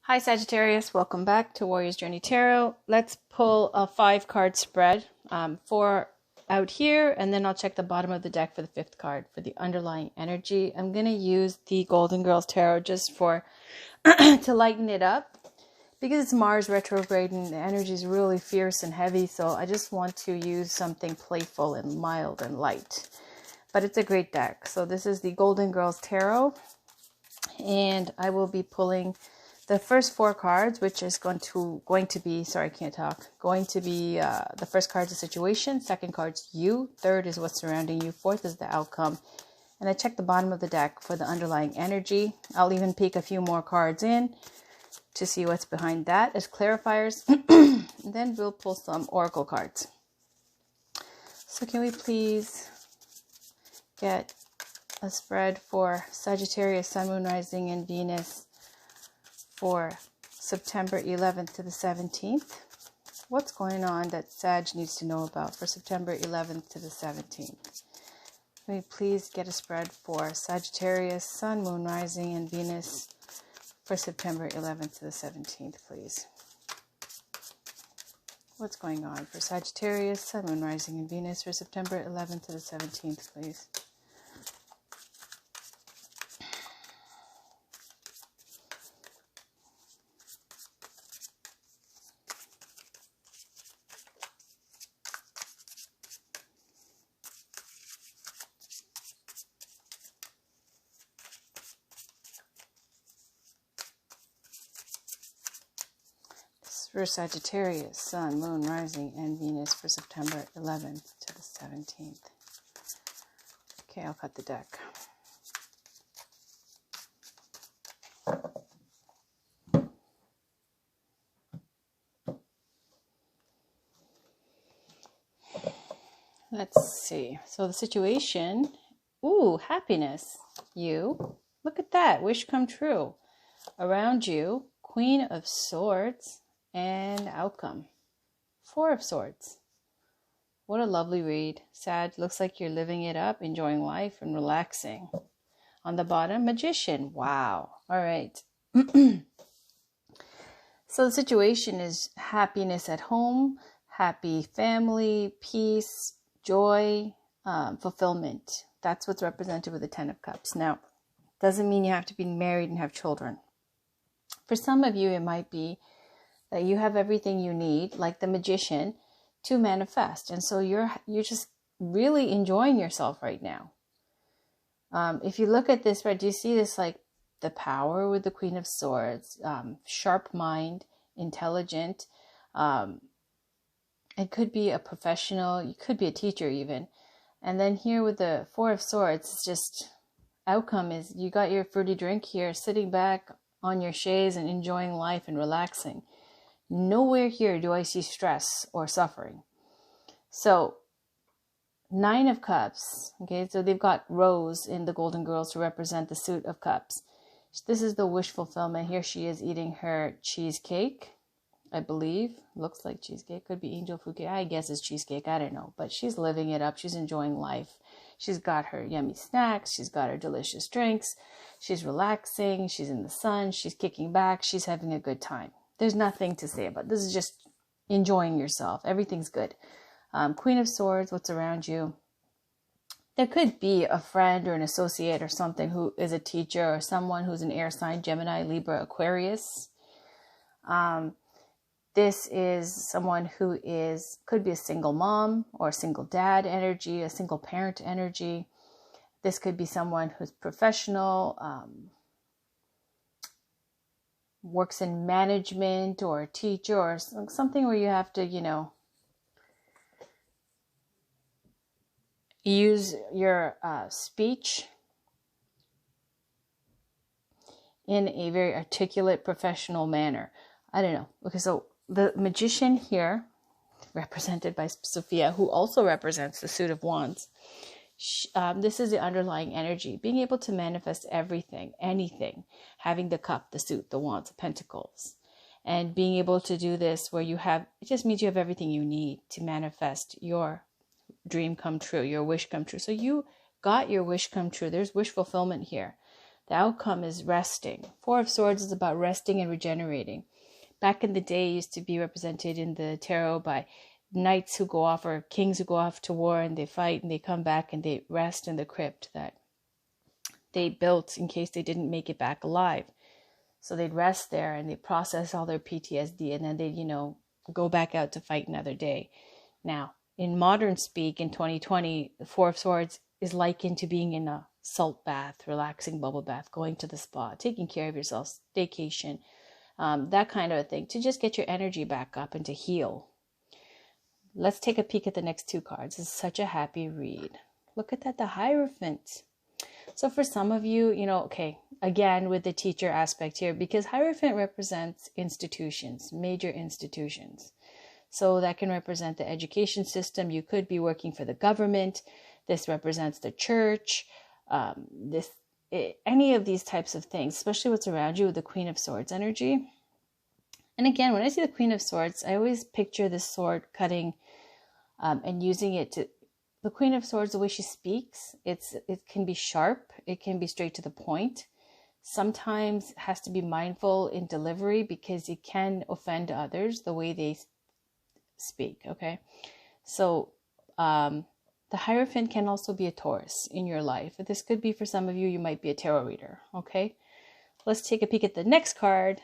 Hi Sagittarius, welcome back to Warrior's Journey Tarot. Let's pull a 5-card spread, 4 out here, and then I'll check the bottom of the deck for the 5th card for the underlying energy. I'm going to use the Golden Girls Tarot just for to lighten it up because it's Mars retrograde and the energy is really fierce and heavy, so I just want to use something playful and mild and light. But it's a great deck. So this is the Golden Girls Tarot, and I will be pulling the first 4 cards, which is going to be the first card's a situation, second card's you, third is what's surrounding you, fourth is the outcome. And I check the bottom of the deck for the underlying energy. I'll even peek a few more cards in to see what's behind that as clarifiers. And then we'll pull some oracle cards. So can we please get a spread for Sagittarius, Sun, Moon, Rising, and Venus for September 11th to the 17th. What's going on that Sag needs to know about for September 11th to the 17th? Can we please get a spread for Sagittarius, Sun, Moon, Rising, and Venus for September 11th to the 17th, please? What's going on for Sagittarius, Sun, Moon, Rising, and Venus for September 11th to the 17th, please? For Sagittarius, Sun, Moon, Rising, and Venus for September 11th to the 17th. Okay, I'll cut the deck. Let's see. So the situation, happiness. You, look at that, wish come true. Around you, Queen of Swords, and outcome, 4 of Swords. What a lovely read. Sag, looks like you're living it up, enjoying life and relaxing. On the bottom, Magician. Wow. All right. So the situation is happiness at home, happy family, peace, joy, fulfillment. That's what's represented with the 10 of Cups. Now, doesn't mean you have to be married and have children. For some of you, it might be that you have everything you need, like the Magician, to manifest. And so you're just really enjoying yourself right now. If you look at this, right, do you see this, like the power with the Queen of Swords, sharp mind, intelligent. It could be a professional, you could be a teacher even. And then here with the 4 of Swords, it's just outcome is you got your fruity drink here, sitting back on your chaise and enjoying life and relaxing. Nowhere here do I see stress or suffering. So 9 of Cups, okay, so they've got Rose in the Golden Girls to represent the suit of Cups. This is the wish fulfillment. Here she is eating her cheesecake, I believe. Looks like cheesecake, could be angel food cake. I guess it's cheesecake, I don't know. But she's living it up, she's enjoying life. She's got her yummy snacks, she's got her delicious drinks, she's relaxing, she's in the sun, she's kicking back, she's having a good time. There's nothing to say about it. This is just enjoying yourself. Everything's good. Queen of Swords, what's around you? There could be a friend or an associate or something who is a teacher or someone who's an air sign, Gemini, Libra, Aquarius. This is someone who could be a single mom or a single dad energy, a single parent energy. This could be someone who's professional, works in management or a teacher or something where you have to, use your speech in a very articulate, professional manner. I don't know. Okay, so the Magician here, represented by Sophia, who also represents the Suit of Wands. This is the underlying energy, being able to manifest everything, anything, having the cup, the suit, the wands, the pentacles, and being able to do this where it just means you have everything you need to manifest your dream come true, your wish come true. So you got your wish come true. There's wish fulfillment here. The outcome is resting. Four of Swords is about resting and regenerating. Back in the day, it used to be represented in the tarot by knights who go off or kings who go off to war and they fight and they come back and they rest in the crypt that they built in case they didn't make it back alive. So they'd rest there and they process all their PTSD and then they'd, go back out to fight another day. Now, in modern speak in 2020, the Four of Swords is likened to being in a salt bath, relaxing bubble bath, going to the spa, taking care of yourself, staycation, that kind of a thing, to just get your energy back up and to heal. Let's take a peek at the next two cards. It's such a happy read. Look at that, the Hierophant. So for some of you, okay, again with the teacher aspect here, because Hierophant represents institutions, major institutions. So that can represent the education system. You could be working for the government. This represents the church. Any of these types of things, especially what's around you with the Queen of Swords energy. And again, when I see the Queen of Swords, I always picture this sword cutting and using it to, the Queen of Swords, the way she speaks, it can be sharp. It can be straight to the point. Sometimes has to be mindful in delivery because it can offend others the way they speak. Okay. So, the Hierophant can also be a Taurus in your life. This could be for some of you, you might be a tarot reader. Okay. Let's take a peek at the next card.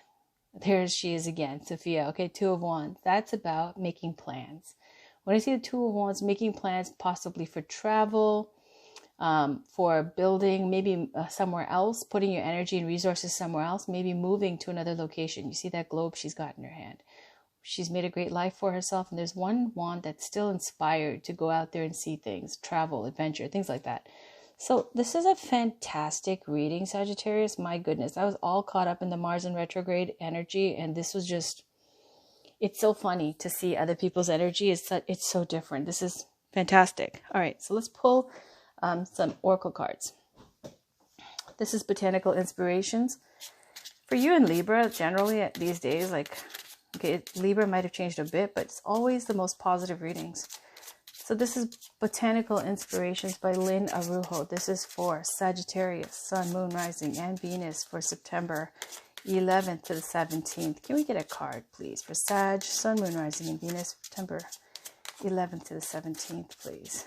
There she is again, Sophia. Okay. Two of Wands. That's about making plans. When I see the Two of Wands, making plans possibly for travel, for building, maybe somewhere else, putting your energy and resources somewhere else, maybe moving to another location. You see that globe she's got in her hand. She's made a great life for herself. And there's one wand that's still inspired to go out there and see things, travel, adventure, things like that. So this is a fantastic reading, Sagittarius. My goodness, I was all caught up in the Mars in retrograde energy. And this was just, it's so funny to see other people's energy. It's so different. This is fantastic. All right, so let's pull some oracle cards. This is Botanical Inspirations. For you in Libra, generally these days, okay, Libra might have changed a bit, but it's always the most positive readings. So this is Botanical Inspirations by Lynn Arujo. This is for Sagittarius, Sun, Moon, Rising, and Venus for September 11th to the 17th. Can we get a card, please, for Sag, Sun, Moon, Rising, and Venus, September 11th to the 17th, please.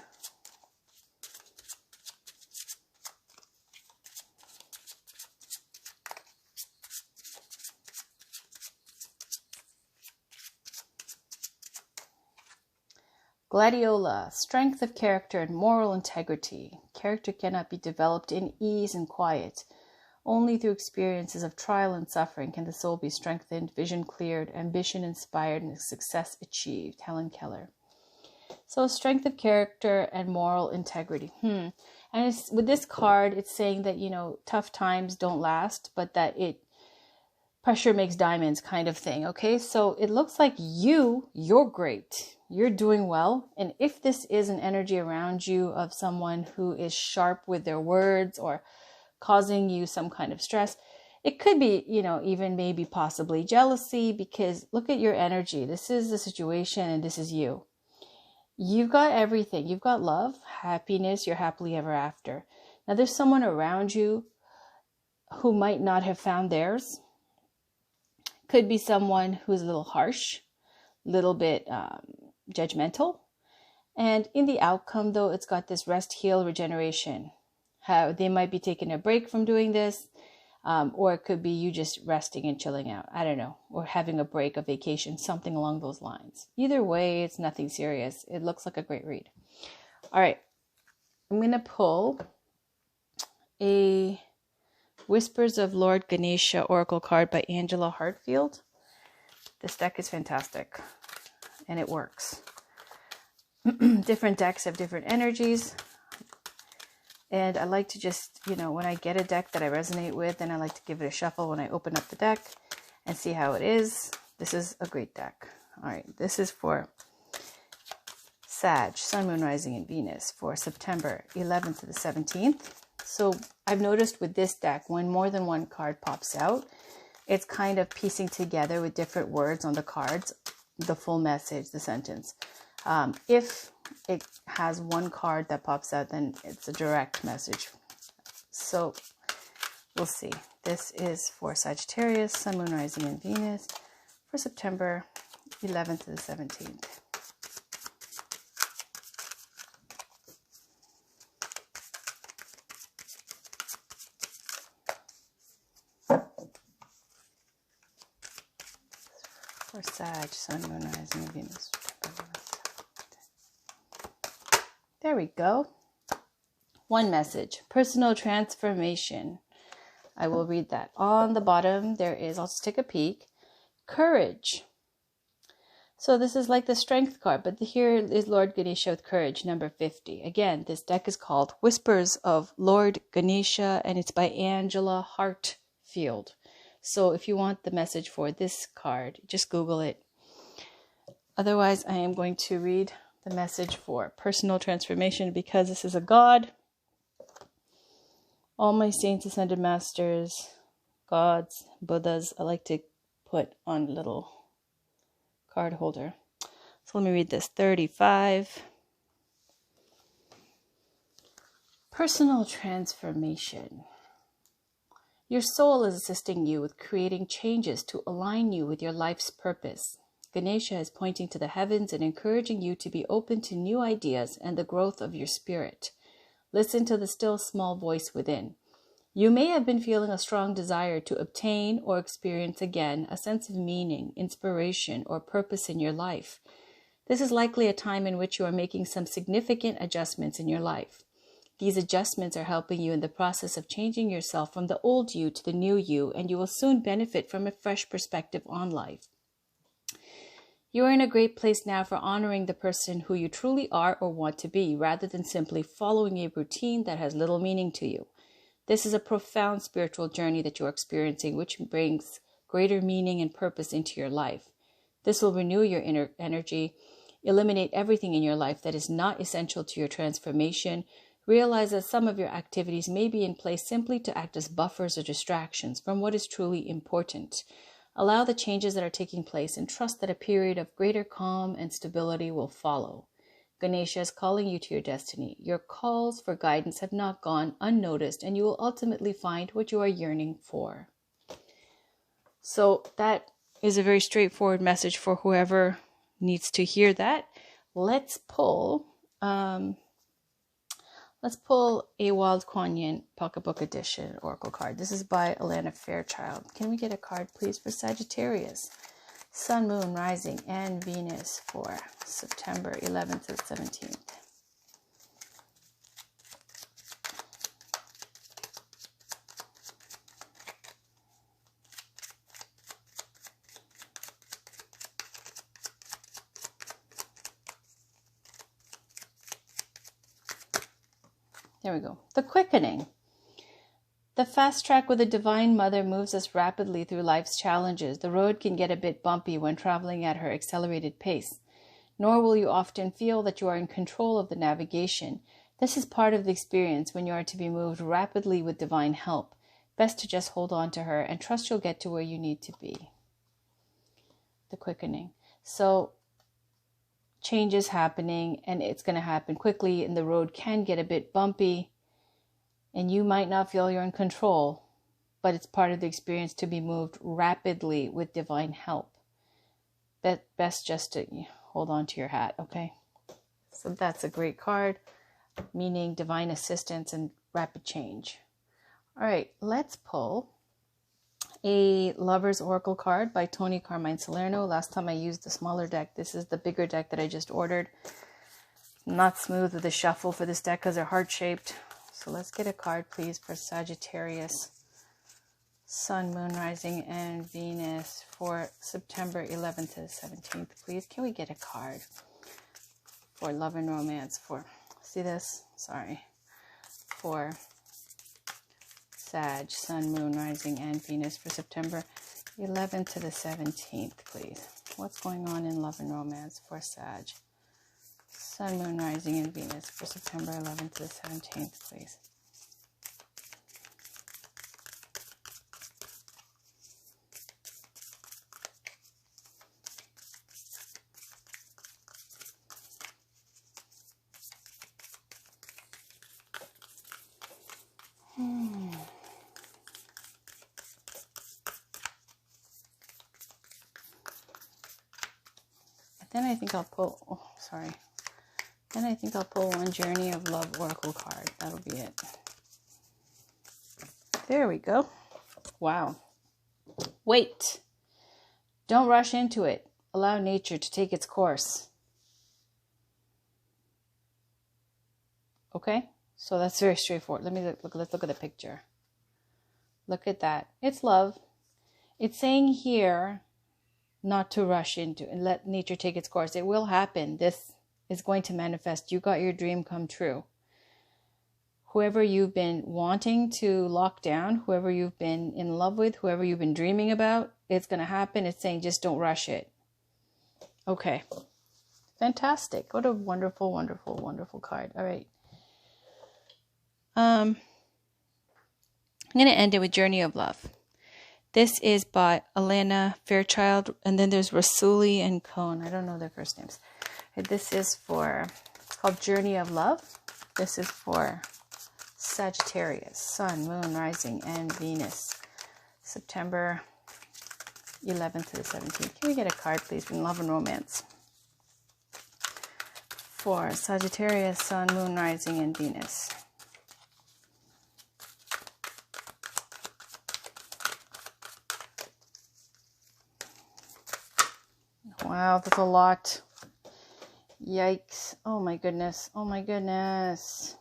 Gladiola, strength of character and moral integrity. Character cannot be developed in ease and quiet. Only through experiences of trial and suffering can the soul be strengthened, vision cleared, ambition inspired, and success achieved. Helen Keller. So strength of character and moral integrity. And with this card, it's saying that, tough times don't last, but that pressure makes diamonds kind of thing. Okay, so it looks like you're great. You're doing well. And if this is an energy around you of someone who is sharp with their words or causing you some kind of stress, it could be, even maybe possibly jealousy, because look at your energy. This is the situation and this is you. You've got everything. You've got love, happiness, you're happily ever after. Now there's someone around you who might not have found theirs. Could be someone who's a little harsh, a little bit judgmental. And in the outcome, though, it's got this rest, heal, regeneration. How they might be taking a break from doing this, or it could be you just resting and chilling out. I don't know, or having a break, a vacation, something along those lines. Either way, it's nothing serious. It looks like a great read. All right, I'm going to pull a Whispers of Lord Ganesha Oracle card by Angela Hartfield. This deck is fantastic, and it works. Different decks have different energies. And I like to just, when I get a deck that I resonate with, then I like to give it a shuffle when I open up the deck and see how it is. This is a great deck. All right, this is for Sag, Sun, Moon, Rising, and Venus for September 11th to the 17th. So I've noticed with this deck, when more than one card pops out, it's kind of piecing together with different words on the cards, the full message, the sentence. If it has one card that pops out, then it's a direct message. So We'll see. This is for Sagittarius, Sun, Moon, Rising, and Venus for September 11th to the 17th. For Sag, Sun, Moon, Rising, and Venus. There we go. One message, personal transformation. I will read that. On the bottom, there is, I'll just take a peek, courage. So this is like the strength card, but here is Lord Ganesha with courage, number 50. Again, this deck is called Whispers of Lord Ganesha, and it's by Angela Hartfield. So if you want the message for this card, just Google it. Otherwise, I am going to read the message for personal transformation because this is a god. All my saints, ascended masters, gods, Buddhas, I like to put on little card holder. So let me read this. 35. Personal transformation. Your soul is assisting you with creating changes to align you with your life's purpose. Ganesha is pointing to the heavens and encouraging you to be open to new ideas and the growth of your spirit. Listen to the still small voice within. You may have been feeling a strong desire to obtain or experience again a sense of meaning, inspiration, or purpose in your life. This is likely a time in which you are making some significant adjustments in your life. These adjustments are helping you in the process of changing yourself from the old you to the new you, and you will soon benefit from a fresh perspective on life. You are in a great place now for honoring the person who you truly are or want to be, rather than simply following a routine that has little meaning to you. This is a profound spiritual journey that you are experiencing, which brings greater meaning and purpose into your life. This will renew your inner energy, eliminate everything in your life that is not essential to your transformation. Realize that some of your activities may be in place simply to act as buffers or distractions from what is truly important. Allow the changes that are taking place and trust that a period of greater calm and stability will follow. Ganesha is calling you to your destiny. Your calls for guidance have not gone unnoticed, and you will ultimately find what you are yearning for. So that is a very straightforward message for whoever needs to hear that. Let's pull a Wild Kuan Yin Pocketbook Edition Oracle card. This is by Alana Fairchild. Can we get a card, please, for Sagittarius? Sun, Moon, Rising, and Venus for September 11th to 17th. There we go. The quickening. The fast track with the Divine Mother moves us rapidly through life's challenges. The road can get a bit bumpy when traveling at her accelerated pace, nor will you often feel that you are in control of the navigation. This is part of the experience when you are to be moved rapidly with divine help. Best to just hold on to her and trust you'll get to where you need to be. The quickening. So change is happening, and it's going to happen quickly, and the road can get a bit bumpy. And you might not feel you're in control, but it's part of the experience to be moved rapidly with divine help. Best just to hold on to your hat, okay? So that's a great card, meaning divine assistance and rapid change. All right, let's pull a Lover's Oracle card by Tony Carmine Salerno. Last time I used the smaller deck. This is the bigger deck that I just ordered. Not smooth with the shuffle for this deck because they're heart-shaped. So let's get a card, please, for Sagittarius, Sun, Moon, Rising, and Venus for September 11th to 17th, please. Can we get a card for love and romance for, see this? Sorry. For Sag, Sun, Moon, Rising, and Venus for September 11th to the 17th, please. What's going on in love and romance for Sag? Sun, Moon, Rising, and Venus for September 11th to the 17th, please. Then I think I'll pull, Then I think I'll pull one Journey of Love Oracle card. That'll be it. There we go. Wow. Wait. Don't rush into it. Allow nature to take its course. Okay? So that's very straightforward. Let's look at the picture. Look at that. It's love. It's saying here not to rush into and let nature take its course. It will happen. This is going to manifest. You got your dream come true. Whoever you've been wanting to lock down, whoever you've been in love with, whoever you've been dreaming about, it's going to happen. It's saying just don't rush it. Okay. Fantastic. What a wonderful, wonderful, wonderful card. All right. I'm going to end it with Journey of Love. This is by Elena Fairchild, and then there's Rasuli and Cohn. I don't know their first names. This is it's called Journey of Love. This is for Sagittarius, Sun, Moon, Rising, and Venus. September 11th to the 17th. Can we get a card, please, from Love and Romance? For Sagittarius, Sun, Moon, Rising, and Venus. Wow, that's a lot. Yikes. Oh my goodness. Oh my goodness.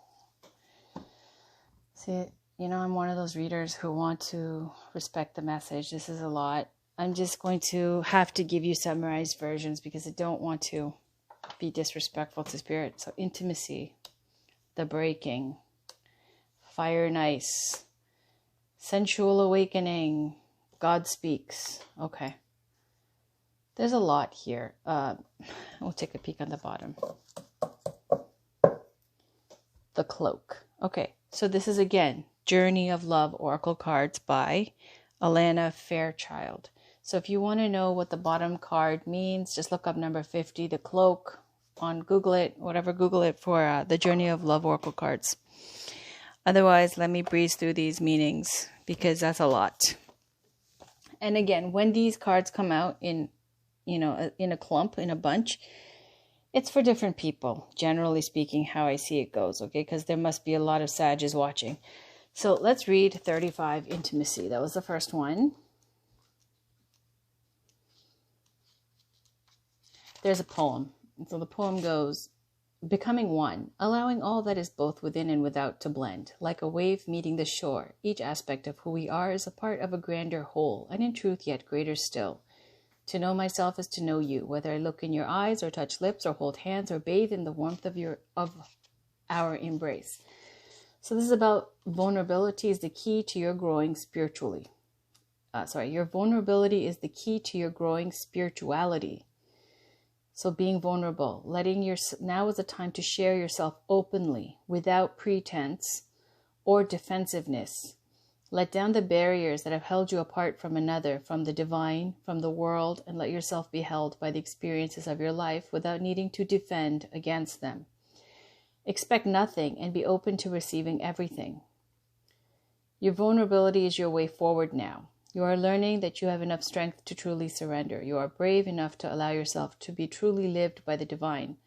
See, I'm one of those readers who want to respect the message. This is a lot. I'm just going to have to give you summarized versions because I don't want to be disrespectful to spirit. So intimacy, the breaking, fire and ice, sensual awakening, God speaks. Okay. There's a lot here. We'll take a peek on the bottom. The cloak. Okay, so this is again Journey of Love Oracle cards by Elena Fairchild. So if you want to know what the bottom card means, just look up number 50, the cloak, on Google it, whatever, Google it for the Journey of Love Oracle cards. Otherwise, let me breeze through these meanings because that's a lot. And again, when these cards come out in a clump, in a bunch, it's for different people, generally speaking, how I see it goes, okay? Because there must be a lot of Sages watching. So let's read 35, Intimacy. That was the first one. There's a poem. So the poem goes, becoming one, allowing all that is both within and without to blend, like a wave meeting the shore. Each aspect of who we are is a part of a grander whole, and in truth yet greater still. To know myself is to know you, whether I look in your eyes or touch lips or hold hands or bathe in the warmth of our embrace. So this is about vulnerability is the key to your growing spiritually. Your vulnerability is the key to your growing spirituality. So being vulnerable, now is the time to share yourself openly, without pretense or defensiveness. Let down the barriers that have held you apart from another, from the divine, from the world, and let yourself be held by the experiences of your life without needing to defend against them. Expect nothing and be open to receiving everything. Your vulnerability is your way forward now. You are learning that you have enough strength to truly surrender. You are brave enough to allow yourself to be truly lived by the divine.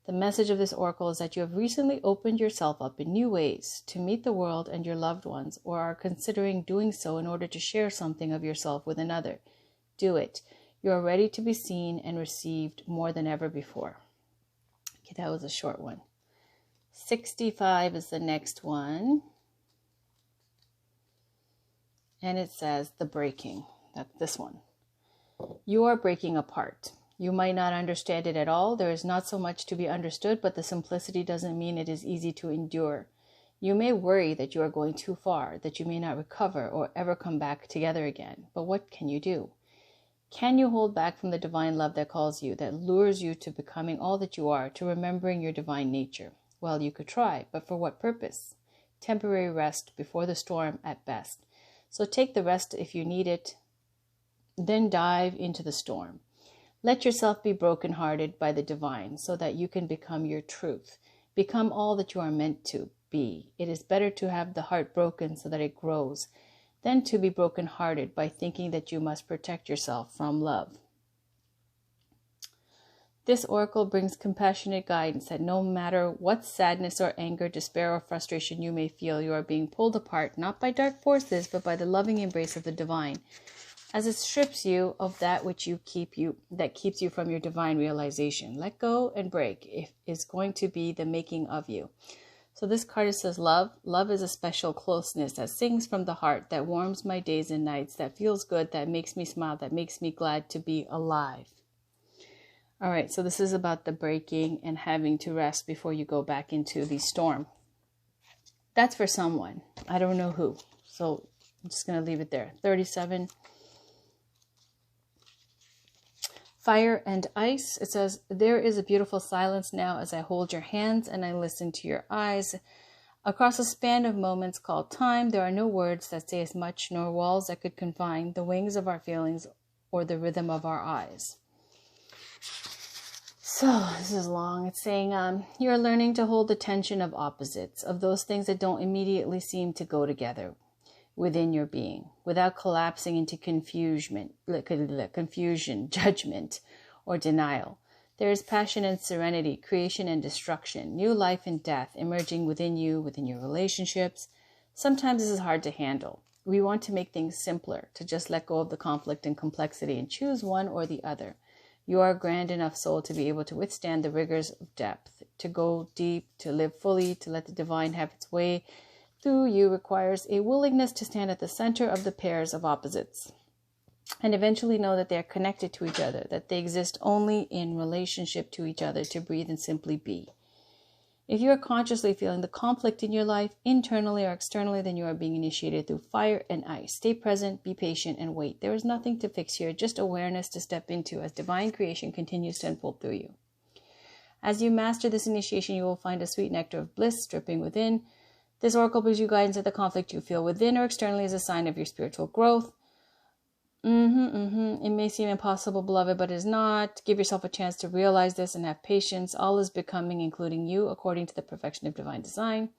The message of this oracle is that you have recently opened yourself up in new ways to meet the world and your loved ones, or are considering doing so in order to share something of yourself with another. Do it. You are ready to be seen and received more than ever before. Okay, that was a short one. 65 is the next one. And it says the breaking. That's this one. You are breaking apart. You might not understand it at all. There is not so much to be understood, but the simplicity doesn't mean it is easy to endure. You may worry that you are going too far, that you may not recover or ever come back together again. But what can you do? Can you hold back from the divine love that calls you, that lures you to becoming all that you are, to remembering your divine nature? Well, you could try, but for what purpose? Temporary rest before the storm at best. So take the rest if you need it, then dive into the storm. Let yourself be brokenhearted by the divine so that you can become your truth. Become all that you are meant to be. It is better to have the heart broken so that it grows than to be brokenhearted by thinking that you must protect yourself from love. This oracle brings compassionate guidance that no matter what sadness or anger, despair or frustration you may feel, you are being pulled apart, not by dark forces, but by the loving embrace of the divine, as it strips you of that which that keeps you from your divine realization. Let go and break is going to be the making of you. So this card says love. Love is a special closeness that sings from the heart, that warms my days and nights, that feels good, that makes me smile, that makes me glad to be alive. All right, so this is about the breaking and having to rest before you go back into the storm. That's for someone. I don't know who. So I'm just going to leave it there. 37. Fire and ice. It says, there is a beautiful silence now as I hold your hands and I listen to your eyes. Across a span of moments called time, there are no words that say as much, nor walls that could confine the wings of our feelings or the rhythm of our eyes. So this is long. It's saying you're learning to hold the tension of opposites, of those things that don't immediately seem to go together within your being, without collapsing into confusion, judgment, or denial. There is passion and serenity, creation and destruction, new life and death emerging within you, within your relationships. Sometimes this is hard to handle. We want to make things simpler, to just let go of the conflict and complexity and choose one or the other. You are a grand enough soul to be able to withstand the rigors of depth, to go deep, to live fully, to let the divine have its way through you requires a willingness to stand at the center of the pairs of opposites and eventually know that they are connected to each other, that they exist only in relationship to each other, to breathe and simply be. If you are consciously feeling the conflict in your life, internally or externally, then you are being initiated through fire and ice. Stay present, be patient, and wait. There is nothing to fix here, just awareness to step into as divine creation continues to unfold through you. As you master this initiation, you will find a sweet nectar of bliss dripping within. This oracle brings you guidance that the conflict you feel within or externally is a sign of your spiritual growth. It may seem impossible, beloved, but it is not. Give yourself a chance to realize this and have patience. All is becoming, including you, according to the perfection of divine design.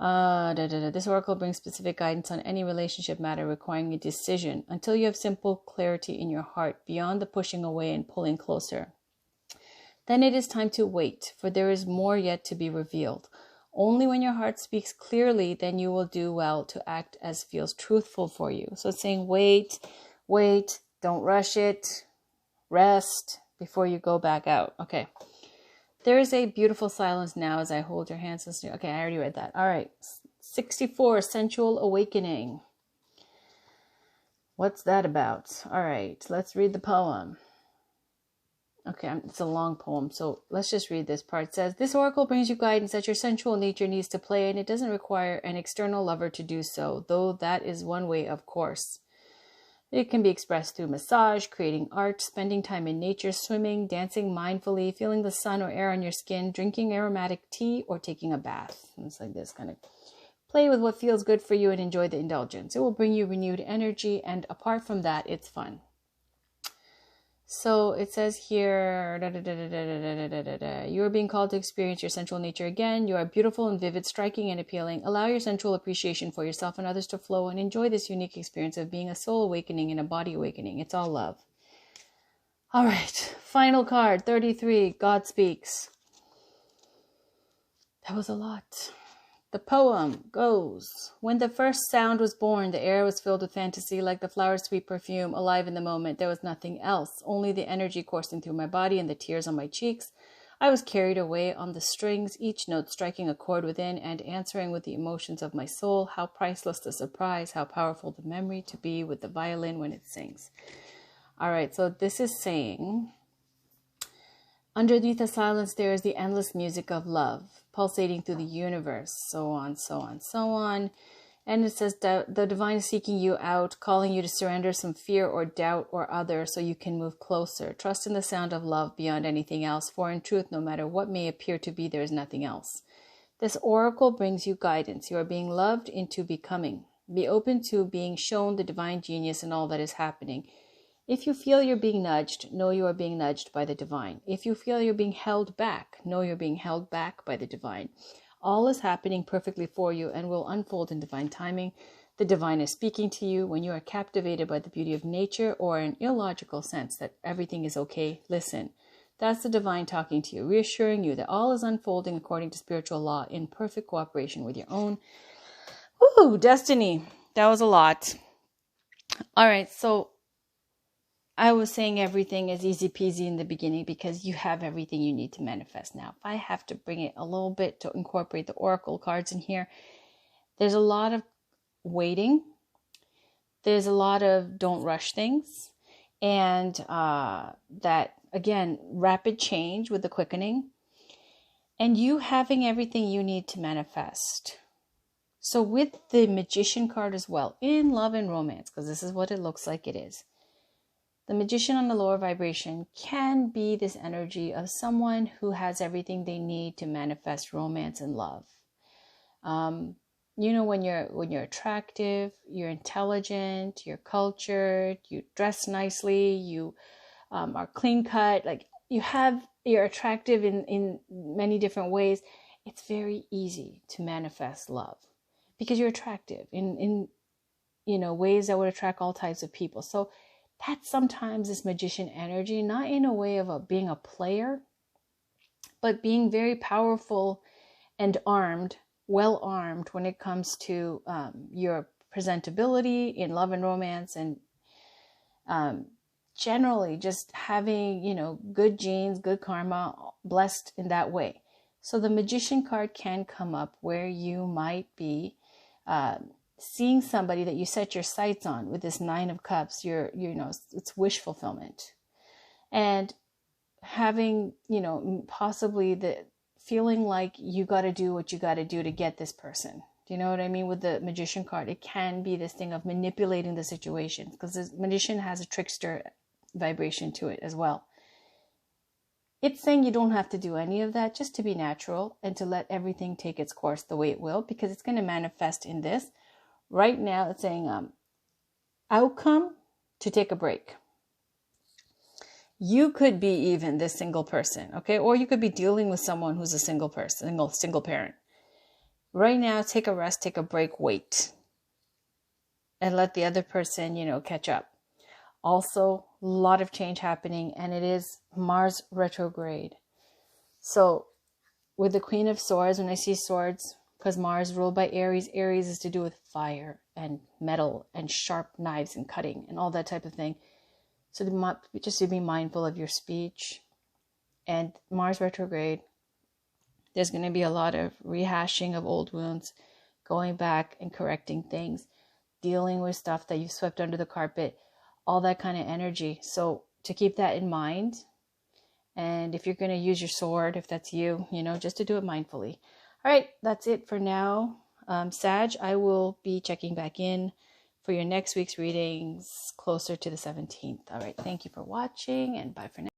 This oracle brings specific guidance on any relationship matter requiring a decision until you have simple clarity in your heart beyond the pushing away and pulling closer. Then it is time to wait, for there is more yet to be revealed. Only when your heart speaks clearly, then you will do well to act as feels truthful for you. So it's saying wait, don't rush it, rest before you go back out. Okay. There is a beautiful silence now as I hold your hands. Okay, I already read that. All right. 64, sensual awakening. What's that about? All right, let's read the poem. Okay, it's a long poem, so let's just read this part. It says, this oracle brings you guidance that your sensual nature needs to play, and it doesn't require an external lover to do so, though that is one way, of course. It can be expressed through massage, creating art, spending time in nature, swimming, dancing mindfully, feeling the sun or air on your skin, drinking aromatic tea, or taking a bath. And it's like this kind of play with what feels good for you and enjoy the indulgence. It will bring you renewed energy, and apart from that, it's fun. So it says here, you are being called to experience your sensual nature again. You are beautiful and vivid, striking and appealing. Allow your sensual appreciation for yourself and others to flow and enjoy this unique experience of being a soul awakening and a body awakening. It's all love. All right, final card, 33, God Speaks. That was a lot. The poem goes, when the first sound was born, the air was filled with fantasy, like the flower's sweet perfume, alive in the moment. There was nothing else, only the energy coursing through my body and the tears on my cheeks. I was carried away on the strings, each note striking a chord within and answering with the emotions of my soul. How priceless the surprise, how powerful the memory to be with the violin when it sings. All right, so this is saying, underneath the silence, there is the endless music of love, pulsating through the universe, so on, so on, so on. And it says that the divine is seeking you out, calling you to surrender some fear or doubt or other so you can move closer. Trust in the sound of love beyond anything else, for in truth, no matter what may appear to be, there is nothing else. This oracle brings you guidance. You are being loved into becoming. Be open to being shown the divine genius in all that is happening. If you feel you're being nudged, know you are being nudged by the divine. If you feel you're being held back, know you're being held back by the divine. All is happening perfectly for you and will unfold in divine timing. The divine is speaking to you when you are captivated by the beauty of nature or an illogical sense that everything is okay. Listen. That's the divine talking to you, reassuring you that all is unfolding according to spiritual law in perfect cooperation with your own destiny. That was a lot. All right, so I was saying everything is easy peasy in the beginning because you have everything you need to manifest now. If I have to bring it a little bit to incorporate the oracle cards in here, there's a lot of waiting. There's a lot of don't rush things. And that, again, rapid change with the quickening. And you having everything you need to manifest. So with the Magician card as well, in love and romance, because this is what it looks like it is. The Magician on the lower vibration can be this energy of someone who has everything they need to manifest romance and love. You know, when you're attractive, you're intelligent, you're cultured, you dress nicely, you are clean cut, like you're attractive in many different ways. It's very easy to manifest love because you're attractive in ways that would attract all types of people. So that's sometimes this magician energy, not in a way of being a player, but being very powerful and well armed when it comes to your presentability in love and romance, and generally just having, good genes, good karma, blessed in that way. So the Magician card can come up where you might be seeing somebody that you set your sights on with this Nine of Cups. It's wish fulfillment, and having, possibly the feeling like you got to do what you got to do to get this person. Do you know what I mean? With the Magician card, it can be this thing of manipulating the situation, because the Magician has a trickster vibration to it as well. It's saying you don't have to do any of that, just to be natural and to let everything take its course the way it will, because it's going to manifest in this. Right now, it's saying outcome to take a break. You could be even this single person, okay? Or you could be dealing with someone who's a single person, single parent. Right now, take a rest, take a break, wait. And let the other person, catch up. Also, a lot of change happening, and it is Mars retrograde. So, with the Queen of Swords, when I see swords, because Mars ruled by Aries, Aries is to do with fire and metal and sharp knives and cutting and all that type of thing. So just to be mindful of your speech. And Mars retrograde, there's going to be a lot of rehashing of old wounds, going back and correcting things, dealing with stuff that you've swept under the carpet, all that kind of energy. So to keep that in mind, and if you're going to use your sword, if that's you, just to do it mindfully. All right, that's it for now. Sag, I will be checking back in for your next week's readings closer to the 17th. All right, thank you for watching, and bye for now.